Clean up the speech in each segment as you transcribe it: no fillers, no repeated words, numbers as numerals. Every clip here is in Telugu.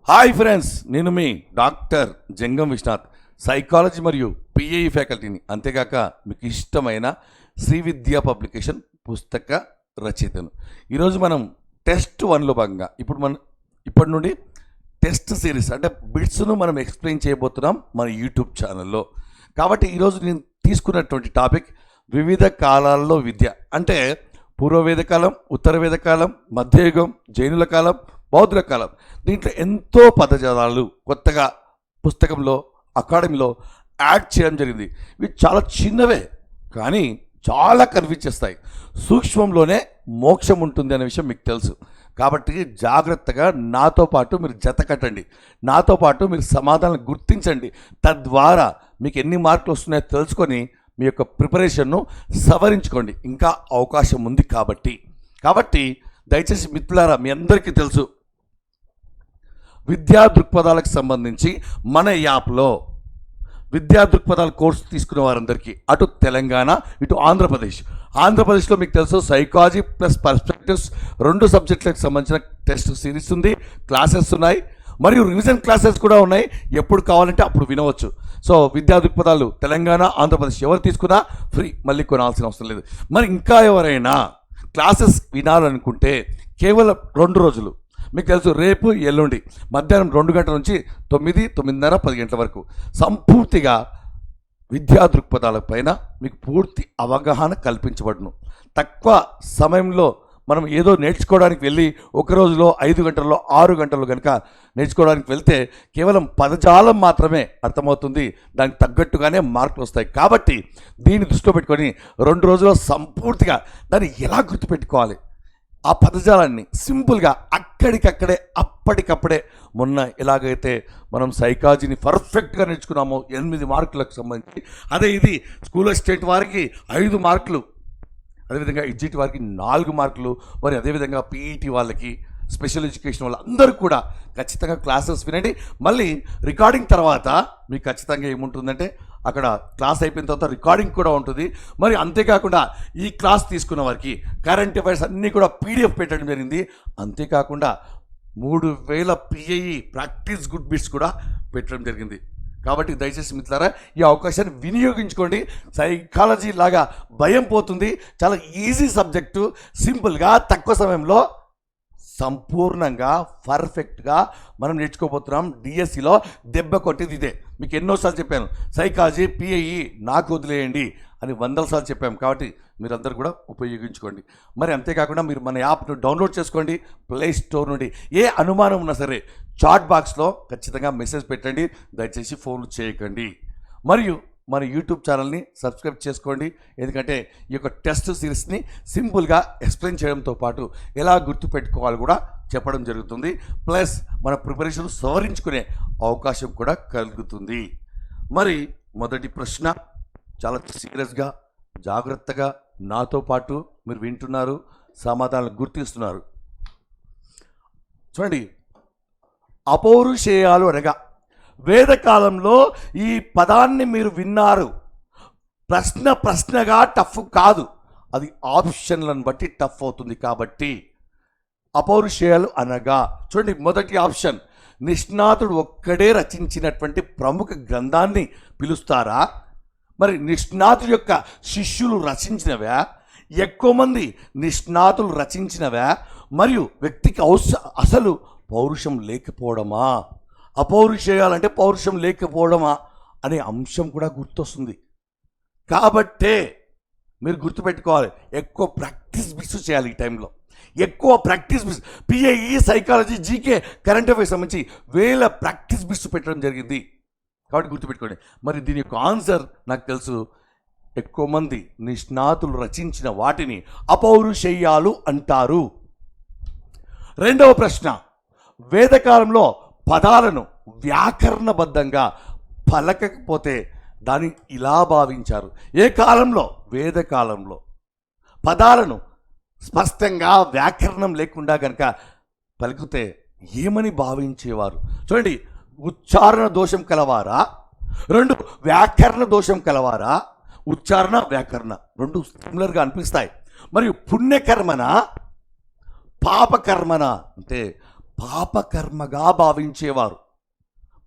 హాయ్ ఫ్రెండ్స్, నేను మీ డాక్టర్ జంగం విశ్వనాథ్, సైకాలజీ మరియు పిఏఈ ఫ్యాకల్టీని, అంతేకాక మీకు ఇష్టమైన శ్రీ విద్యా పబ్లికేషన్ పుస్తక రచయితను. ఈరోజు మనం టెస్ట్ 1లో భాగంగా ఇప్పటి నుండి టెస్ట్ సిరీస్ అంటే బిట్స్ను మనం ఎక్స్ప్లెయిన్ చేయబోతున్నాం మన యూట్యూబ్ ఛానల్లో. కాబట్టి ఈరోజు నేను తీసుకున్నటువంటి టాపిక్ వివిధ కాలాల్లో విద్య. అంటే పూర్వవేదకాలం, ఉత్తర వేదకాలం, మధ్యయుగం, జైనుల కాలం, బౌద్ధుల కాలం. దీంట్లో ఎంతో పదజాలాలు కొత్తగా పుస్తకంలో, అకాడమీలో యాడ్ చేయడం జరిగింది. ఇవి చాలా చిన్నవే కానీ చాలా కనిపించేస్తాయి. సూక్ష్మంలోనే మోక్షం ఉంటుంది అనే విషయం మీకు తెలుసు. కాబట్టి జాగ్రత్తగా నాతో పాటు మీరు జత కట్టండి, నాతో పాటు మీరు సమాధానం గుర్తించండి. తద్వారా మీకు ఎన్ని మార్కులు వస్తున్నాయో తెలుసుకొని మీ యొక్క ప్రిపరేషన్ను సవరించుకోండి. ఇంకా అవకాశం ఉంది కాబట్టి దయచేసి మిత్రులారా, మీ అందరికీ తెలుసు విద్యా దృక్పథాలకు సంబంధించి మన యాప్లో విద్యా దృక్పథాల కోర్సు తీసుకునే వారందరికీ అటు తెలంగాణ ఇటు ఆంధ్రప్రదేశ్లో మీకు తెలుసు సైకాలజీ ప్లస్ పర్స్పెక్టివ్స్ 2 సబ్జెక్టులకు సంబంధించిన టెస్ట్ సిరీస్ ఉంది, క్లాసెస్ ఉన్నాయి, మరియు రివిజన్ క్లాసెస్ కూడా ఉన్నాయి. ఎప్పుడు కావాలంటే అప్పుడు వినవచ్చు. సో విద్యా దృక్పథాలు తెలంగాణ, ఆంధ్రప్రదేశ్ ఎవరు తీసుకున్నా ఫ్రీ, మళ్ళీ కొనాల్సిన అవసరం లేదు. మరి ఇంకా ఎవరైనా క్లాసెస్ వినాలనుకుంటే కేవలం 2 రోజులు, మీకు తెలుసు రేపు ఎల్లుండి మధ్యాహ్నం 2 గంటల నుంచి 9, 9:30, 10 గంటల వరకు సంపూర్తిగా విద్యా దృక్పథాల పైన మీకు పూర్తి అవగాహన కల్పించబడును. తక్కువ సమయంలో మనం ఏదో నేర్చుకోవడానికి వెళ్ళి ఒక రోజులో 5 గంటల్లో 6 గంటల్లో కనుక నేర్చుకోవడానికి వెళ్తే కేవలం పదజాలం మాత్రమే అర్థమవుతుంది, దానికి తగ్గట్టుగానే మార్కులు వస్తాయి. కాబట్టి దీన్ని దృష్టిలో పెట్టుకొని 2 రోజుల్లో సంపూర్తిగా దాన్ని ఎలా గుర్తుపెట్టుకోవాలి, ఆ పదజాలాన్ని సింపుల్గా అక్కడికక్కడే అప్పటికప్పుడే, మొన్న ఎలాగైతే మనం సైకాలజీని పర్ఫెక్ట్గా నేర్చుకున్నామో 8 మార్కులకు సంబంధించి, అదే ఇది స్కూల్ స్టేట్ వారికి 5 మార్కులు, అదేవిధంగా ఎడ్జిటి వారికి 4 మార్కులు, మరి అదేవిధంగా పీఈటీ వాళ్ళకి, స్పెషల్ ఎడ్యుకేషన్ వాళ్ళందరూ కూడా ఖచ్చితంగా క్లాసెస్ వినండి. మళ్ళీ రికార్డింగ్ తర్వాత మీకు ఖచ్చితంగా ఏముంటుందంటే అక్కడ క్లాస్ అయిపోయిన తర్వాత రికార్డింగ్ కూడా ఉంటుంది. మరి అంతేకాకుండా ఈ క్లాస్ తీసుకున్న వారికి కరెంట్ అఫైర్స్ అన్నీ కూడా పీడిఎఫ్ పెట్టడం జరిగింది. అంతేకాకుండా 3000 పిఐఈ ప్రాక్టీస్ గుడ్ బిట్స్ కూడా పెట్టడం జరిగింది. కాబట్టి దయచేసి మిత్రులారా, ఈ అవకాశాన్ని వినియోగించుకోండి. సైకాలజీ లాగా భయం పోతుంది. చాలా ఈజీ సబ్జెక్టు, సింపుల్గా తక్కువ సమయంలో సంపూర్ణంగా పర్ఫెక్ట్గా మనం నేర్చుకోబోతున్నాం. డిఎస్సిలో దెబ్బ కొట్టేది ఇదే. మీకు ఎన్నోసార్లు చెప్పాను, సైకాలజీ పిఐఈ నాకు వదిలేయండి అని 100 సార్లు చెప్పాము. కాబట్టి మీరందరూ కూడా ఉపయోగించుకోండి. మరి అంతేకాకుండా మీరు మన యాప్ను డౌన్లోడ్ చేసుకోండి ప్లే స్టోర్ నుండి. ఏ అనుమానం ఉన్నా సరే చాట్ బాక్స్లో ఖచ్చితంగా మెసేజ్ పెట్టండి, దయచేసి ఫోన్లు చేయకండి. మరియు మన యూట్యూబ్ ఛానల్ని సబ్స్క్రైబ్ చేసుకోండి. ఎందుకంటే ఈ యొక్క టెస్ట్ సిరీస్ని సింపుల్గా ఎక్స్ప్లెయిన్ చేయడంతో పాటు ఎలా గుర్తుపెట్టుకోవాలి కూడా చెప్పడం జరుగుతుంది. ప్లస్ మన ప్రిపరేషన్ సవరించుకునే అవకాశం కూడా కలుగుతుంది. మరి మొదటి ప్రశ్న చాలా సీరియస్గా, జాగ్రత్తగా నాతో పాటు మీరు వింటున్నారు, సమాధానాలు గుర్తిస్తున్నారు. చూడండి, అపౌరుషేయాలు అనగా వేదకాలంలో ఈ పదాన్ని మీరు విన్నారు. ప్రశ్నగా టఫ్ కాదు, అది ఆప్షన్లను బట్టి టఫ్ అవుతుంది. కాబట్టి అపౌరుషేయాలు అనగా చూడండి, మొదటి ఆప్షన్ నిష్ణాతుడు ఒక్కడే రచించినటువంటి ప్రముఖ గ్రంథాన్ని పిలుస్తారా? మరి నిష్ణాతుడు యొక్క శిష్యులు రచించినవా, ఎక్కువ మంది నిష్ణాతులు రచించినవా, మరియు వ్యక్తికి అసలు పౌరుషం లేకపోవడమా? అపౌరుషేయాలంటే పౌరుషం లేకపోవడమా అనే అంశం కూడా గుర్తొస్తుంది. కాబట్టే మీరు గుర్తుపెట్టుకోవాలి, ఎక్కువ ప్రాక్టీస్ బిట్స్ చేయాలి. ఈ టైంలో ఎక్కువ practice bits, PIE, psychology, GK, current affairs సంబంధించి 1000 ప్రాక్టీస్ బిట్స్ పెట్టడం జరిగింది. కాబట్టి గుర్తుపెట్టుకోండి. మరి దీని యొక్క ఆన్సర్ నాకు తెలుసు, ఎక్కువ మంది నిష్ణాతులు రచించిన వాటిని అపౌరుషేయాలు అంటారు. రెండవ ప్రశ్న, వేదకాలంలో పదాలను వ్యాకరణబద్ధంగా పలకకపోతే దాన్ని ఇలా భావించారు. ఏ కాలంలో? వేదకాలంలో. పదాలను స్పష్టంగా వ్యాకరణం లేకుండా కనుక పలికితే ఏమని భావించేవారు? చూడండి, ఉచ్చారణ దోషం కలవారా, 2 వ్యాకరణ దోషం కలవారా? ఉచ్చారణ, వ్యాకరణ 2 సిమిలర్గా అనిపిస్తాయి. మరియు పుణ్యకర్మన, పాపకర్మన అంటే పాపకర్మగా భావించేవారు.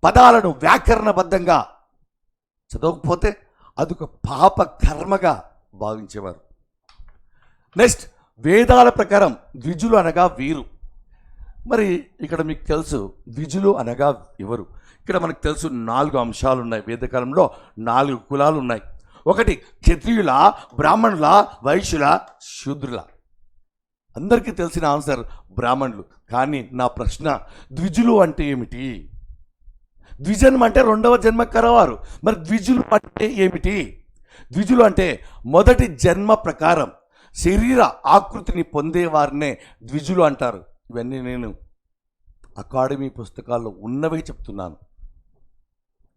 పదాలను వ్యాకరణబద్ధంగా చదవకపోతే అదొక పాపకర్మగా భావించేవారు. నెక్స్ట్, వేదాల ప్రకారం ద్విజులు అనగా వీరు. మరి ఇక్కడ మీకు తెలుసు ద్విజులు అనగా ఎవరు? ఇక్కడ మనకు తెలుసు 4 అంశాలు ఉన్నాయి. వేదకాలంలో 4 కులాలు ఉన్నాయి. ఒకటి క్షత్రియుల, బ్రాహ్మణుల, వైశ్యుల, శూద్రుల. అందరికీ తెలిసిన ఆన్సర్ బ్రాహ్మణులు. కానీ నా ప్రశ్న, ద్విజులు అంటే ఏమిటి? ద్విజన్మ అంటే 2వ జన్మ కలవారు. మరి ద్విజులు అంటే ఏమిటి? ద్విజులు అంటే మొదటి జన్మ ప్రకారం శరీర ఆకృతిని పొందేవారినే ద్విజులు అంటారు. ఇవన్నీ నేను అకాడమీ పుస్తకాల్లో ఉన్నవే చెప్తున్నాను.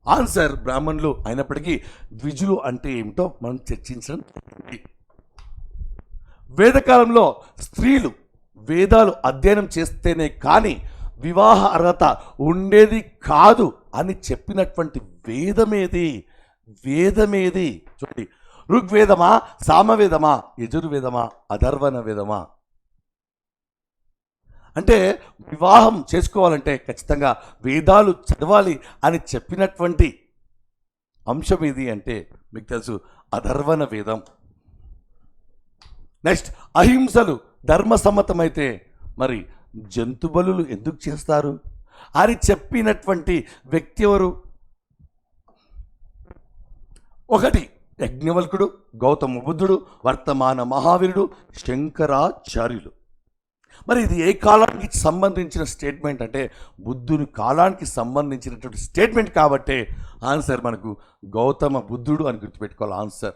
ఆన్సర్ బ్రాహ్మణులు అయినప్పటికీ ద్విజులు అంటే ఏమిటో మనం చర్చించడం. వేదకాలంలో స్త్రీలు వేదాలు అధ్యయనం చేస్తేనే కానీ వివాహ అర్హత ఉండేది కాదు అని చెప్పినటువంటి వేదమేది? వేదమేది? చూడండి, ఋగ్వేదమా, సామవేదమా, యజుర్వేదమా, అథర్వణ వేదమా? అంటే వివాహం చేసుకోవాలంటే ఖచ్చితంగా వేదాలు చదవాలి అని చెప్పినటువంటి అంశం ఏది అంటే మీకు తెలుసు, అథర్వణ వేదం. నెక్స్ట్, అహింసలు ధర్మసమ్మతమైతే మరి జంతు బలులు ఎందుకు చేస్తారు అని చెప్పినటువంటి వ్యక్తి ఎవరు? ఒకటి యజ్ఞవల్కుడు, గౌతమ బుద్ధుడు, వర్తమాన మహావీరుడు, శంకరాచార్యులు. మరి ఇది ఏ కాలానికి సంబంధించిన స్టేట్మెంట్ అంటే బుద్ధుని కాలానికి సంబంధించినటువంటి స్టేట్మెంట్ కాబట్టే ఆన్సర్ మనకు గౌతమ బుద్ధుడు అని గుర్తుపెట్టుకోవాలి ఆన్సర్.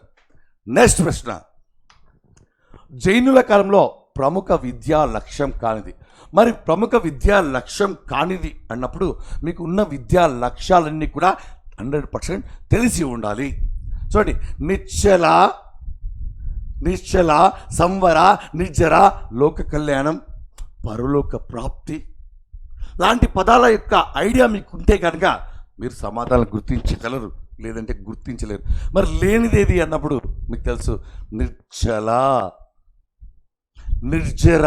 నెక్స్ట్ ప్రశ్న, జైనుల కాలంలో ప్రముఖ విద్యా లక్ష్యం కానిది. మరి ప్రముఖ విద్యా లక్ష్యం కానిది అన్నప్పుడు మీకు ఉన్న విద్యా లక్ష్యాలన్నీ కూడా 100% తెలిసి ఉండాలి. చూడండి, నిశ్చల, సంవర, నిర్జర, లోక కళ్యాణం, పరలోక ప్రాప్తి లాంటి పదాల యొక్క ఐడియా మీకు ఉంటే కనుక మీరు సమాధానం గుర్తించగలరు, లేదంటే గుర్తించలేరు. మరి లేనిదేది అన్నప్పుడు మీకు తెలుసు, నిర్జల, నిర్జర,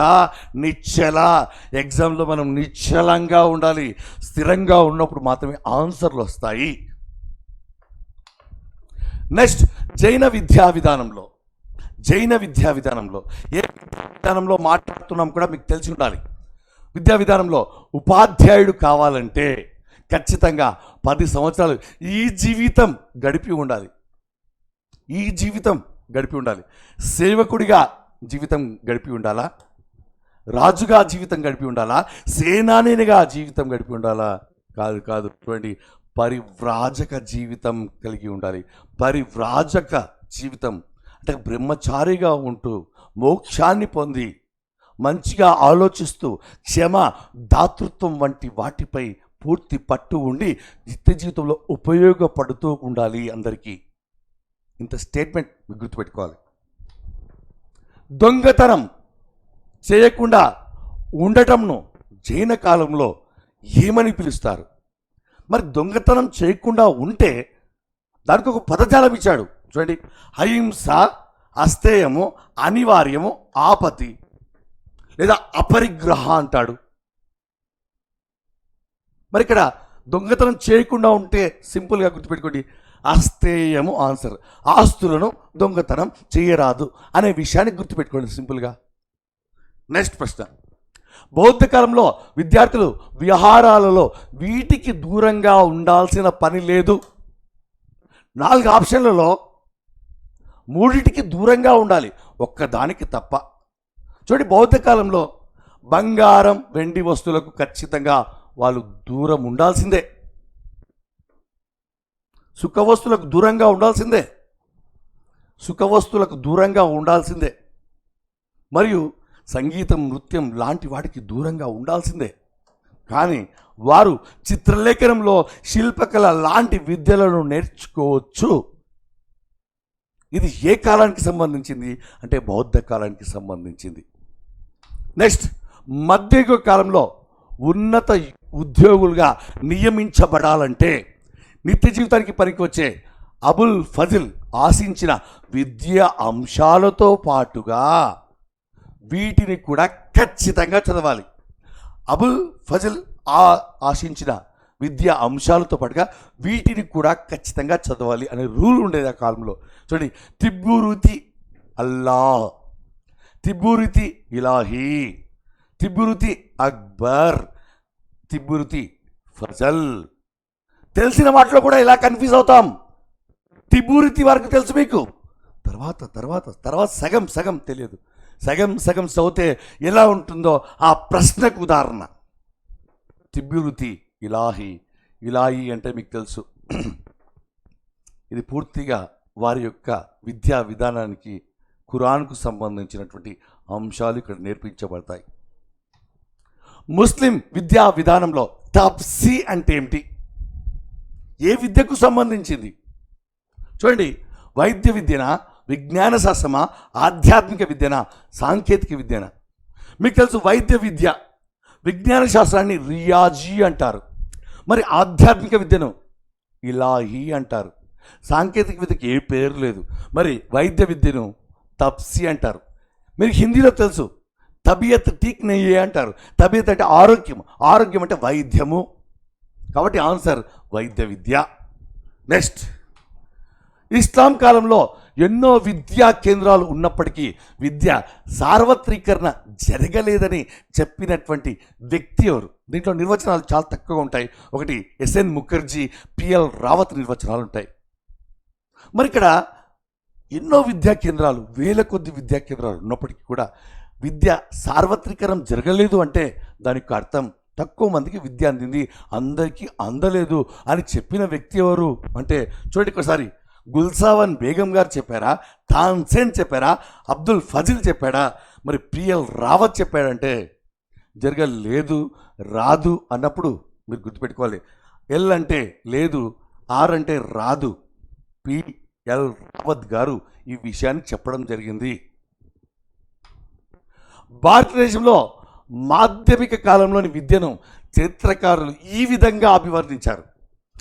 నిశ్చల. ఎగ్జామ్లో మనం నిశ్చలంగా ఉండాలి, స్థిరంగా ఉన్నప్పుడు మాత్రమే ఆన్సర్లు వస్తాయి. నెక్స్ట్, జైన విద్యా విధానంలో ఏ విధానంలో మాట్లాడుతున్నాం కూడా మీకు తెలిసి ఉండాలి. విద్యా విధానంలో ఉపాధ్యాయుడు కావాలంటే ఖచ్చితంగా 10 సంవత్సరాలు ఈ జీవితం గడిపి ఉండాలి. సేవకుడిగా జీవితం గడిపి ఉండాలా? రాజుగా జీవితం గడిపి ఉండాలా? సేనానిగా జీవితం గడిపి ఉండాలా? కాదు. చూడండి, పరివ్రాజక జీవితం కలిగి ఉండాలి. పరివ్రాజక జీవితం అంటే బ్రహ్మచారిగా ఉంటూ మోక్షాన్ని పొంది మంచిగా ఆలోచిస్తూ క్షమ, దాతృత్వం వంటి వాటిపై పూర్తి పట్టు ఉండి నిత్య జీవితంలో ఉపయోగపడుతూ ఉండాలి అందరికీ. ఇంత స్టేట్మెంట్ గుర్తుపెట్టుకోవాలి. దొంగతనం చేయకుండా ఉండటంను జైన కాలంలో ఏమని పిలుస్తారు? మరి దొంగతనం చేయకుండా ఉంటే దానికి ఒక పదజాలం ఇచ్చాడు. చూడండి, అహింస, అస్థేయము, అనివార్యము, ఆపతి లేదా అపరిగ్రహ అంటాడు. మరి ఇక్కడ దొంగతనం చేయకుండా ఉంటే సింపుల్గా గుర్తుపెట్టుకోండి, అస్థేయము ఆన్సర్. ఆస్తులను దొంగతనం చేయరాదు అనే విషయాన్ని గుర్తుపెట్టుకోండి సింపుల్గా. నెక్స్ట్ ప్రశ్న, బౌద్ధ కాలంలో విద్యార్థులు విహారాలలో వీటికి దూరంగా ఉండాల్సిన పని లేదు. 4 ఆప్షన్లలో 3టికి దూరంగా ఉండాలి, ఒక్కదానికి తప్ప. చూడండి, బౌద్ధ కాలంలో బంగారం, వెండి వస్తువులకు ఖచ్చితంగా వాళ్ళు దూరం ఉండాల్సిందే. సుఖవస్తువులకు దూరంగా ఉండాల్సిందే. మరియు సంగీతం, నృత్యం లాంటి వాటికి దూరంగా ఉండాల్సిందే. కానీ వారు చిత్రలేఖనంలో, శిల్పకళ లాంటి విద్యలను నేర్చుకోవచ్చు. ఇది ఏ కాలానికి సంబంధించింది అంటే బౌద్ధ కాలానికి సంబంధించింది. నెక్స్ట్, మధ్యయుగ కాలంలో ఉన్నత ఉద్యోగులుగా నియమించబడాలంటే నిత్య జీవితానికి పనికి వచ్చే అబుల్ ఫజిల్ ఆశించిన విద్యా అంశాలతో పాటుగా వీటిని కూడా ఖచ్చితంగా చదవాలి. అబుల్ ఫజల్ ఆశించిన విద్యా అంశాలతో పాటుగా వీటిని కూడా ఖచ్చితంగా చదవాలి అనే రూల్ ఉండేది ఆ కాలంలో. చూడండి, తిబ్బురుతి అల్లా, తిబ్బురుతి ఇలాహీ, తిబ్బురుతి అక్బర్, తిబ్బురుతి ఫజల్. తెలిసిన వాటిలో కూడా ఇలా కన్ఫ్యూజ్ అవుతాం. తిబ్బురుతి వరకు తెలుసు మీకు, తర్వాత తర్వాత తర్వాత సగం సగం తెలియదు. సగం సగం చదివితే ఎలా ఉంటుందో ఆ ప్రశ్నకు ఉదాహరణ తిబ్బురుతి ఇలాహీ. ఇలాహీ అంటే మీకు తెలుసు, ఇది పూర్తిగా వారి యొక్క విద్యా విధానానికి ఖురాన్కు సంబంధించినటువంటి అంశాలు ఇక్కడ నేర్పించబడతాయి. ముస్లిం విద్యా విధానంలో తఫ్సీ అంటే ఏమిటి, ఏ విద్యకు సంబంధించింది? చూడండి, వైద్య విద్యనా, విజ్ఞాన శాస్త్రమా, ఆధ్యాత్మిక విద్యనా, సాంకేతిక విద్యనా? మీకు తెలుసు వైద్య విద్య, విజ్ఞాన శాస్త్రాన్ని రియాజీ అంటారు. మరి ఆధ్యాత్మిక విద్యను ఇలాహీ అంటారు. సాంకేతిక విద్యకి ఏ పేరు లేదు. మరి వైద్య విద్యను తప్సీ అంటారు. మీరు హిందీలో తెలుసు, తబియత్ ఠీక్ నయ్యే అంటారు. తబియత్ అంటే ఆరోగ్యం, ఆరోగ్యం అంటే వైద్యము. కాబట్టి ఆన్సర్ వైద్య విద్య. నెక్స్ట్, ఇస్లాం కాలంలో ఎన్నో విద్యా కేంద్రాలు ఉన్నప్పటికీ విద్య సార్వత్రీకరణ జరగలేదని చెప్పినటువంటి వ్యక్తి ఎవరు? దీంట్లో నిర్వచనాలు చాలా తక్కువగా ఉంటాయి. ఒకటి ఎస్ఎన్ ముఖర్జీ, పిఎల్ రావత్ నిర్వచనాలు ఉంటాయి. మరి ఇక్కడ ఎన్నో విద్యా కేంద్రాలు, వేల కొద్ది విద్యా కేంద్రాలు ఉన్నప్పటికీ కూడా విద్య సార్వత్రీకరణం జరగలేదు అంటే దానికి అర్థం తక్కువ మందికి విద్య అందింది, అందరికీ అందలేదు అని చెప్పిన వ్యక్తి ఎవరు అంటే చూడండి ఒకసారి, గుల్సావన్ బేగం గారు చెప్పారా, తాన్సేన్ చెప్పారా, అబ్దుల్ ఫజిల్ చెప్పాడా, మరి పిఎల్ రావత్ చెప్పాడంటే జరగలేదు, రాదు అన్నప్పుడు మీరు గుర్తుపెట్టుకోవాలి. ఎల్ అంటే లేదు, ఆర్ అంటే రాదు. పిఎల్ రావత్ గారు ఈ విషయాన్ని చెప్పడం జరిగింది. భారతదేశంలో మాధ్యమిక కాలంలోని విద్యను చరిత్రకారులు ఈ విధంగా అభివర్ణించారు.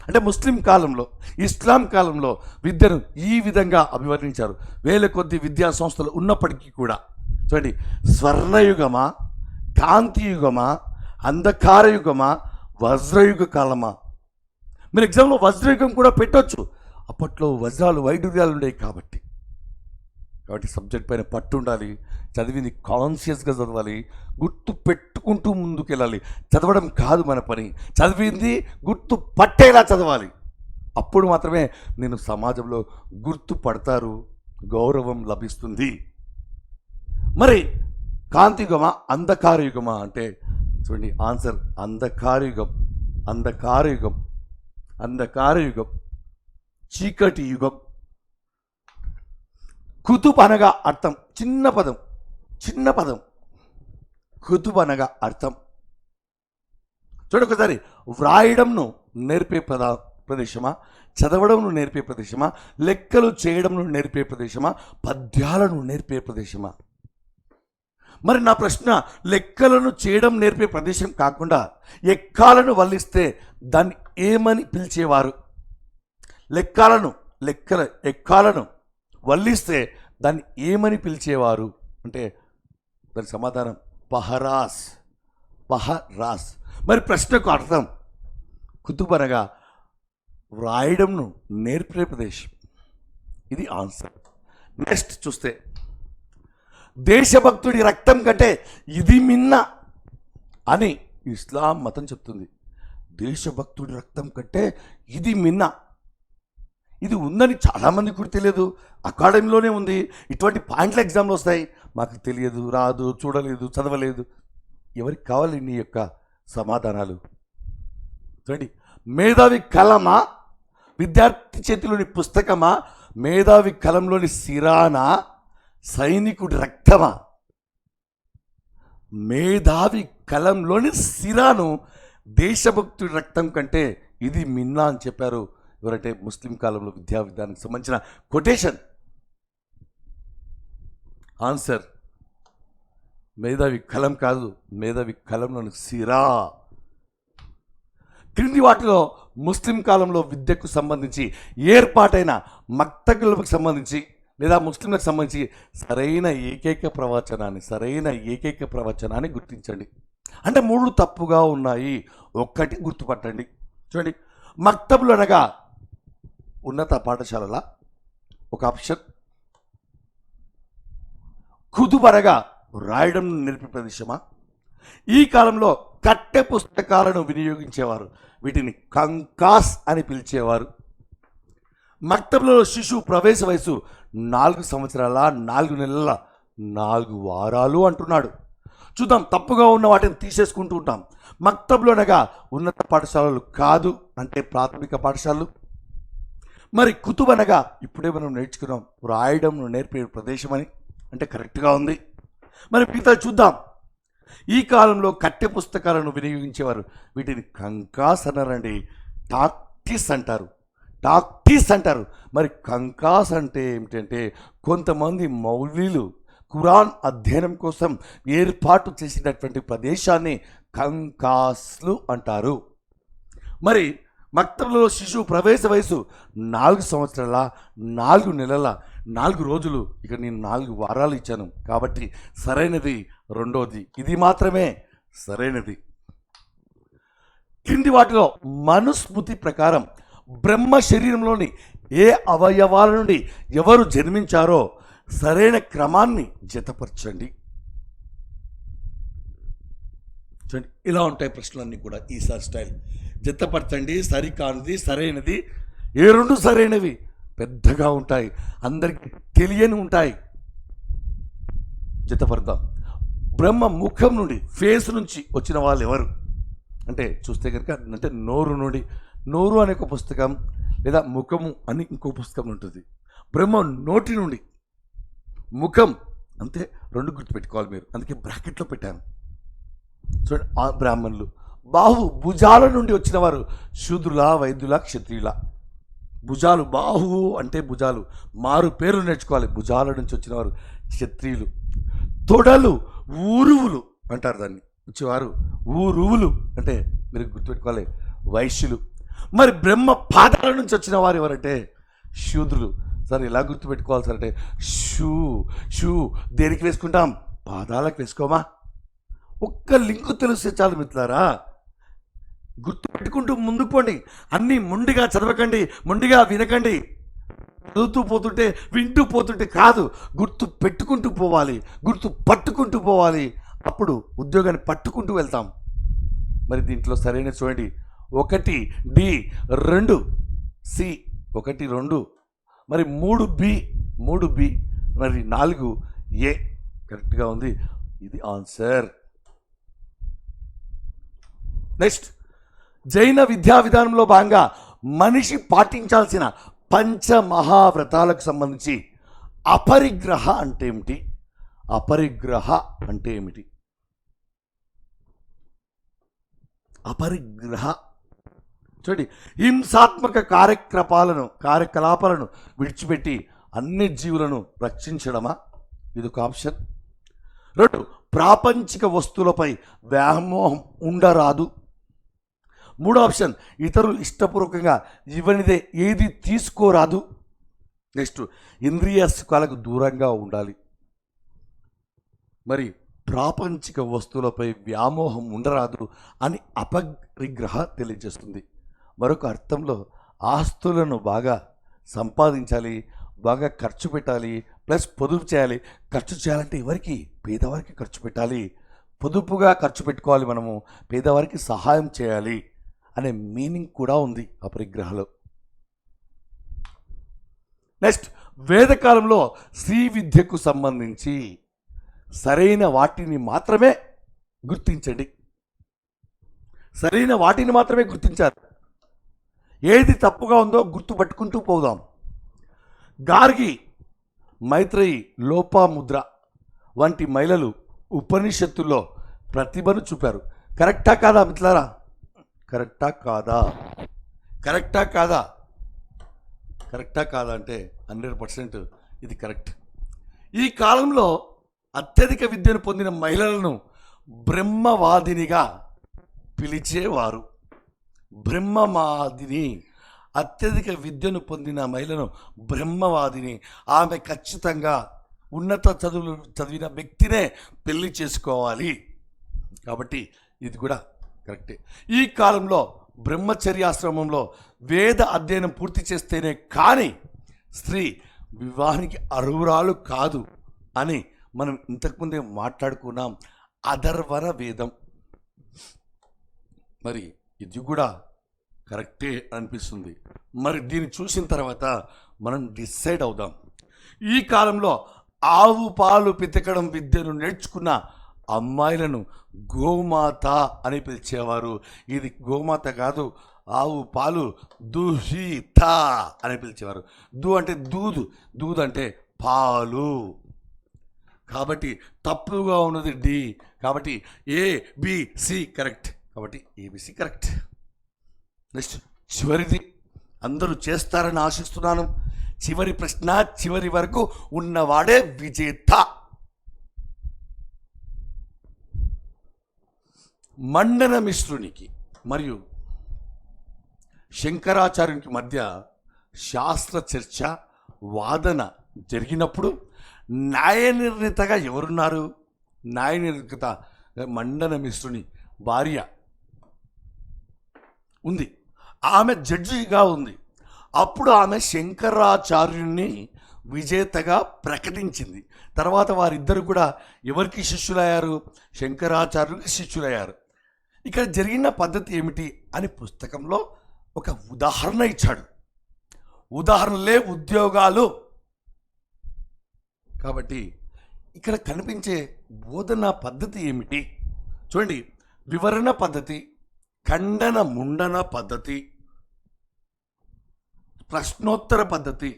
అంటే ముస్లిం కాలంలో, ఇస్లాం కాలంలో విద్యను ఈ విధంగా అభివర్ణించారు. వేల కొద్ది విద్యా సంస్థలు ఉన్నప్పటికీ కూడా చూడండి, స్వర్ణయుగమా, కాంతియుగమా, అంధకారయుగమా, వజ్రయుగ కాలమా? మీరు ఎగ్జామ్లో వజ్రయుగం కూడా పెట్టవచ్చు. అప్పట్లో వజ్రాలు వైడూర్యాలు ఉండేవి కాబట్టి సబ్జెక్ట్ పైన పట్టు ఉండాలి, చదివింది కాన్షియస్గా చదవాలి, గుర్తు పెట్టుకుంటూ ముందుకెళ్ళాలి. చదవడం కాదు మన పని, చదివింది గుర్తు పట్టేలా చదవాలి. అప్పుడు మాత్రమే నేను సమాజంలో గుర్తుపడతారు, గౌరవం లభిస్తుంది. మరి కాంతియుగమా, అంధకారయుగమా అంటే చూడండి ఆన్సర్ అంధకారయుగం. అంధకారయుగం, అంధకారయుగం, చీకటి యుగం. కుతుబ్ అనగా అర్థం, చిన్న పదం, చిన్న పదం. కుతుబ్ అనగా అర్థం చూడండి ఒకసారి, వ్రాయడంను నేర్పే ప్రదేశమా, చదవడంను నేర్పే ప్రదేశమా, లెక్కలు చేయడంను నేర్పే ప్రదేశమా, పద్యాలను నేర్పే ప్రదేశమా? మరి నా ప్రశ్న, లెక్కలను చేయడం నేర్పే ప్రదేశం కాకుండా ఎక్కాలను వల్లిస్తే దాన్ని ఏమని పిలిచేవారు? ఎక్కాలను వల్లిస్తే దాన్ని ఏమని పిలిచేవారు అంటే దాని సమాధానం పహరాస్, పహరాస్. మరి ప్రశ్నకు అర్థం కుతుబ్ అనగా వ్రాయడంను నేర్పే ప్రదేశం. ఇది ఆన్సర్. నెక్స్ట్ చూస్తే, దేశభక్తుడి రక్తం కంటే ఇది మిన్న అని ఇస్లాం మతం చెప్తుంది. దేశభక్తుడి రక్తం కంటే ఇది మిన్న. ఇది ఉందని చాలామంది కూడా తెలియదు, అకాడమీలోనే ఉంది. ఇటువంటి పాయింట్ల ఎగ్జామ్లు వస్తాయి, మాకు తెలియదు, రాదు, చూడలేదు, చదవలేదు. ఎవరికి కావాలి నీ యొక్క సమాధానాలు? చూడండి, మేధావి కలమా, విద్యార్థి చేతిలోని పుస్తకమా, మేధావి కలంలోని సిరానా, సైనికుడి రక్తమా? మేధావి కలంలోని సిరాను దేశభక్తుడి రక్తం కంటే ఇది మిన్నా అని చెప్పారు. ఎవరంటే ముస్లిం కాలంలో విద్యా విధానానికి సంబంధించిన కొటేషన్. ఆన్సర్ మేధావి కలం కాదు, మేధావి కలంలోని సిరా. క్రింది వాటిలో ముస్లిం కాలంలో విద్యకు సంబంధించి ఏర్పాటైన మక్తబులకు సంబంధించి లేదా ముస్లింలకు సంబంధించి సరైన ఏకైక ప్రవచనాన్ని గుర్తించండి. అంటే 3 తప్పుగా ఉన్నాయి. ఒక్కటి గుర్తుపట్టండి. చూడండి, మక్తబులు అనగా ఉన్నత పాఠశాలల ఒక ఆప్షన్, కుతుబ్ అనగా రాయడం నేర్పే ప్రదేశమా. ఈ కాలంలో కట్టె పుస్తకాలను వినియోగించేవారు, వీటిని కంకాస్ అని పిలిచేవారు. మక్తబ్లో శిశువు ప్రవేశ వయసు 4 సంవత్సరాల 4 నెలల 4 వారాలు అంటున్నాడు. చూద్దాం, తప్పుగా ఉన్న వాటిని తీసేసుకుంటూ ఉంటాం. మక్తబ్లు అనగా ఉన్నత పాఠశాలలు కాదు, అంటే ప్రాథమిక పాఠశాలలు. మరి కుతుబ్ అనగా ఇప్పుడే మనం నేర్చుకున్నాం, రాయడం నేర్పే ప్రదేశం అని, అంటే కరెక్ట్గా ఉంది. మరి మిగతా చూద్దాం. ఈ కాలంలో కట్టె పుస్తకాలను వినియోగించేవారు, వీటిని కంకాస్ అన్నారండి. టాక్టిస్ అంటారు. మరి కంకాస్ అంటే ఏమిటంటే కొంతమంది మౌలీలు ఖురాన్ అధ్యయనం కోసం ఏర్పాటు చేసినటువంటి ప్రదేశాన్ని కంకాస్లు అంటారు. మరి మక్తబ్లో శిశువు ప్రవేశ వయసు 4 సంవత్సరాల 4 నెలల 4 రోజులు. ఇక నేను 4 వారాలు ఇచ్చాను కాబట్టి సరైనది రెండోది, ఇది మాత్రమే సరైనది. కింది వాటిలో మనుస్మృతి ప్రకారం బ్రహ్మ శరీరంలోని ఏ అవయవాల నుండి ఎవరు జన్మించారో సరైన క్రమాన్ని జతపరచండి. చూడండి, ఇలా ఉంటాయి ప్రశ్నలన్నీ కూడా. ఈసారి స్టైల్ జతపరచండి, సరికానిది సరైనది, ఏ 2 సరైనవి పెద్దగా ఉంటాయి, అందరికీ తెలియని ఉంటాయి. జతపడదాం. బ్రహ్మ ముఖం నుండి, ఫేస్ నుంచి వచ్చిన వాళ్ళు ఎవరు అంటే చూస్తే కనుక, అంటే నోరు నుండి, నోరు అనే ఒక పుస్తకం లేదా ముఖము అని ఇంకో పుస్తకం ఉంటుంది. బ్రహ్మ నోటి నుండి, ముఖం అంతే, 2 గుర్తుపెట్టుకోవాలి మీరు, అందుకే బ్రాకెట్లో పెట్టాను. చూడండి, ఆ బ్రాహ్మణులు. బాహు భుజాల నుండి వచ్చిన వారు శూద్రుల, వైద్యుల, క్షత్రియుల. భుజాలు, బాహు అంటే భుజాలు, మారు పేరు నేర్చుకోవాలి. భుజాల నుంచి వచ్చిన వారు క్షత్రియులు. తొడలు, ఊరువులు అంటారు దాన్ని, వచ్చేవారు ఊరువులు అంటే మీరు గుర్తుపెట్టుకోవాలి, వైశ్యులు. మరి బ్రహ్మ పాదాల నుంచి వచ్చిన వారు ఎవరంటే శూద్రులు. సార్ ఎలా గుర్తుపెట్టుకోవాలి సార్ అంటే, షూ దేనికి వేసుకుంటాం? పాదాలకు వేసుకోమా? ఒక్క లింకు తెలిస్తే చాలు మిత్రులారా. గుర్తుపెట్టుకుంటూ ముందుకు పోండి. అన్నీ మొండిగా చదవకండి, మొండిగా వినకండి. చదువుతూ పోతుంటే, వింటూ పోతుంటే కాదు, గుర్తు పెట్టుకుంటూ పోవాలి, గుర్తు పట్టుకుంటూ పోవాలి. అప్పుడు ఉద్యోగాన్ని పట్టుకుంటూ వెళ్తాం. మరి దీంట్లో సరైన చూడండి, 1 డి, 2 సి, 1 2, మరి 3 బి, మరి 4 ఏ కరెక్ట్గా ఉంది. ఇది ఆన్సర్. నెక్స్ట్, జైన విద్యా విధానంలో భాగంగా మనిషి పాటించాల్సిన పంచమహావ్రతాలకు సంబంధించి అపరిగ్రహ అంటే ఏమిటి? అపరిగ్రహ అంటే ఏమిటి? అపరిగ్రహ చూడండి, హింసాత్మక కార్యకలాపాలను విడిచిపెట్టి అన్ని జీవులను రక్షించడమా? ఇదొక ఆప్షన్. 2, ప్రాపంచిక వస్తువులపై వ్యామోహం ఉండరాదు. 3 ఆప్షన్, ఇతరులు ఇష్టపూర్వకంగా ఇవ్వనిదే ఏది తీసుకోరాదు. నెక్స్ట్, ఇంద్రియ సుఖాలకు దూరంగా ఉండాలి. మరి ప్రాపంచిక వస్తువులపై వ్యామోహం ఉండరాదు అని అపరిగ్రహ తెలియజేస్తుంది. మరొక అర్థంలో ఆస్తులను బాగా సంపాదించాలి, బాగా ఖర్చు పెట్టాలి, ప్లస్ పొదుపు చేయాలి. ఖర్చు చేయాలంటే ఎవరికి? పేదవారికి ఖర్చు పెట్టాలి, పొదుపుగా ఖర్చు పెట్టుకోవాలి, మనము పేదవారికి సహాయం చేయాలి అనే మీనింగ్ కూడా ఉంది అపరిగ్రహలో. నెక్స్ట్, వేదకాలంలో శ్రీ విద్యకు సంబంధించి సరైన వాటిని మాత్రమే గుర్తించండి. సరైన వాటిని మాత్రమే గుర్తించారు. ఏది తప్పుగా ఉందో గుర్తుపట్టుకుంటూ పోదాం. గార్గి, మైత్రేయి, లోపాముద్ర వంటి మహిళలు ఉపనిషత్తుల్లో ప్రతిభను చూపారు. కరెక్టా కాదా మిత్రులారా? కరెక్టా కాదా? కరెక్టా కాదా? కరెక్టా కాదా అంటే 100% ఇది కరెక్ట్. ఈ కాలంలో అత్యధిక విద్యను పొందిన మహిళలను బ్రహ్మవాదినిగా పిలిచేవారు. బ్రహ్మవాదిని, అత్యధిక విద్యను పొందిన మహిళను బ్రహ్మవాదిని. ఆమె ఖచ్చితంగా ఉన్నత చదువులు చదివిన వ్యక్తినే పెళ్లి చేసుకోవాలి. కాబట్టి ఇది కూడా కరెక్టే. ఈ కాలంలో బ్రహ్మచర్యాశ్రమంలో వేద అధ్యయనం పూర్తి చేస్తేనే కానీ స్త్రీ వివాహానికి అర్హురాలు కాదు అని మనం ఇంతకుముందే మాట్లాడుకున్నాం. అధర్వణ వేదం. మరి ఇది కూడా కరెక్టే అనిపిస్తుంది. మరి దీన్ని చూసిన తర్వాత మనం డిసైడ్ అవుదాం. ఈ కాలంలో ఆవు పాలు పితకడం విద్యను నేర్చుకున్న అమ్మాయిలను గోమాత అని పిలిచేవారు. ఇది గోమాత కాదు, ఆవు పాలు దుహిత అని పిలిచేవారు. అంటే దూదు, దూదు అంటే పాలు. కాబట్టి తప్పుగా ఉన్నది డి. కాబట్టి ఏబిసి కరెక్ట్. కాబట్టి ఏబిసి కరెక్ట్. నెక్స్ట్ చివరిది అందరూ చేస్తారని ఆశిస్తున్నాను. చివరి ప్రశ్న, చివరి వరకు ఉన్నవాడే విజేత. మండన మిశ్రునికి మరియు శంకరాచార్యునికి మధ్య శాస్త్ర చర్చ, వాదన జరిగినప్పుడు న్యాయ నిర్ణేతగా ఎవరున్నారు? న్యాయ నిర్ణేత మండన మిశ్రుని భార్య ఉంది. ఆమె జడ్జిగా ఉంది. అప్పుడు ఆమె శంకరాచార్యుని విజేతగా ప్రకటించింది. తర్వాత వారిద్దరు కూడా ఎవరికి శిష్యులయ్యారు? శంకరాచార్యునికి శిష్యులయ్యారు. ఇక్కడ జరిగిన పద్ధతి ఏమిటి అని పుస్తకంలో ఒక ఉదాహరణ ఇచ్చాడు. ఉదాహరణలే ఉద్యోగాలు. కాబట్టి ఇక్కడ కనిపించే బోధనా పద్ధతి ఏమిటి చూడండి. వివరణ పద్ధతి, ఖండన ముండన పద్ధతి, ప్రశ్నోత్తర పద్ధతి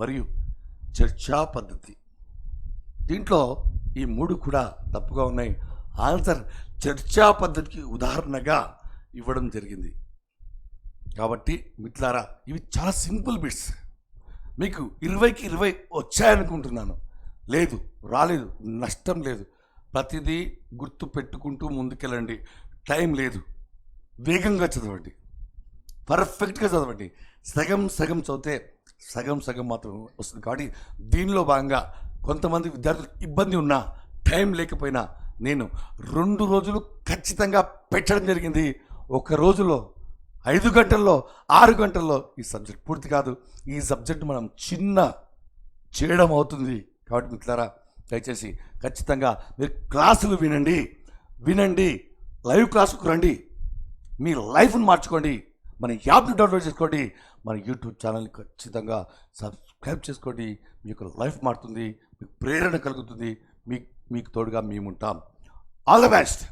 మరియు చర్చా పద్ధతి. దీంట్లో ఈ మూడు కూడా తప్పుగా ఉన్నాయి. ఆన్సర్ చర్చా పద్ధతికి ఉదాహరణగా ఇవ్వడం జరిగింది. కాబట్టి మిత్రులారా, ఇవి చాలా సింపుల్ బిట్స్. మీకు 20కి 20 వచ్చాయనుకుంటున్నాను. లేదు, రాలేదు, నష్టం లేదు. ప్రతిదీ గుర్తు పెట్టుకుంటూ ముందుకెళ్ళండి. టైం లేదు, వేగంగా చదవండి, పర్ఫెక్ట్గా చదవండి. సగం సగం చదివితే సగం సగం మాత్రం వస్తుంది. కాబట్టి దీనిలో భాగంగా కొంతమంది విద్యార్థులకు ఇబ్బంది ఉన్నా, టైం లేకపోయినా నేను 2 రోజులు ఖచ్చితంగా పెట్టడం జరిగింది. ఒక రోజులో 5 గంటల్లో 6 గంటల్లో ఈ సబ్జెక్ట్ పూర్తి కాదు. ఈ సబ్జెక్ట్ మనం చిన్న చేయడం అవుతుంది. కాబట్టి మిత్రులారా, దయచేసి ఖచ్చితంగా మీరు క్లాసులు వినండి, లైవ్ క్లాసుకు రండి, మీ లైఫ్ని మార్చుకోండి. మన యాప్ని డౌన్లోడ్ చేసుకోండి, మన యూట్యూబ్ ఛానల్ని ఖచ్చితంగా సబ్స్క్రైబ్ చేసుకోండి. మీ యొక్క లైఫ్ మారుతుంది, మీకు ప్రేరణ కలుగుతుంది. మీకు తోడుగా మేము ఉంటాం. All the best.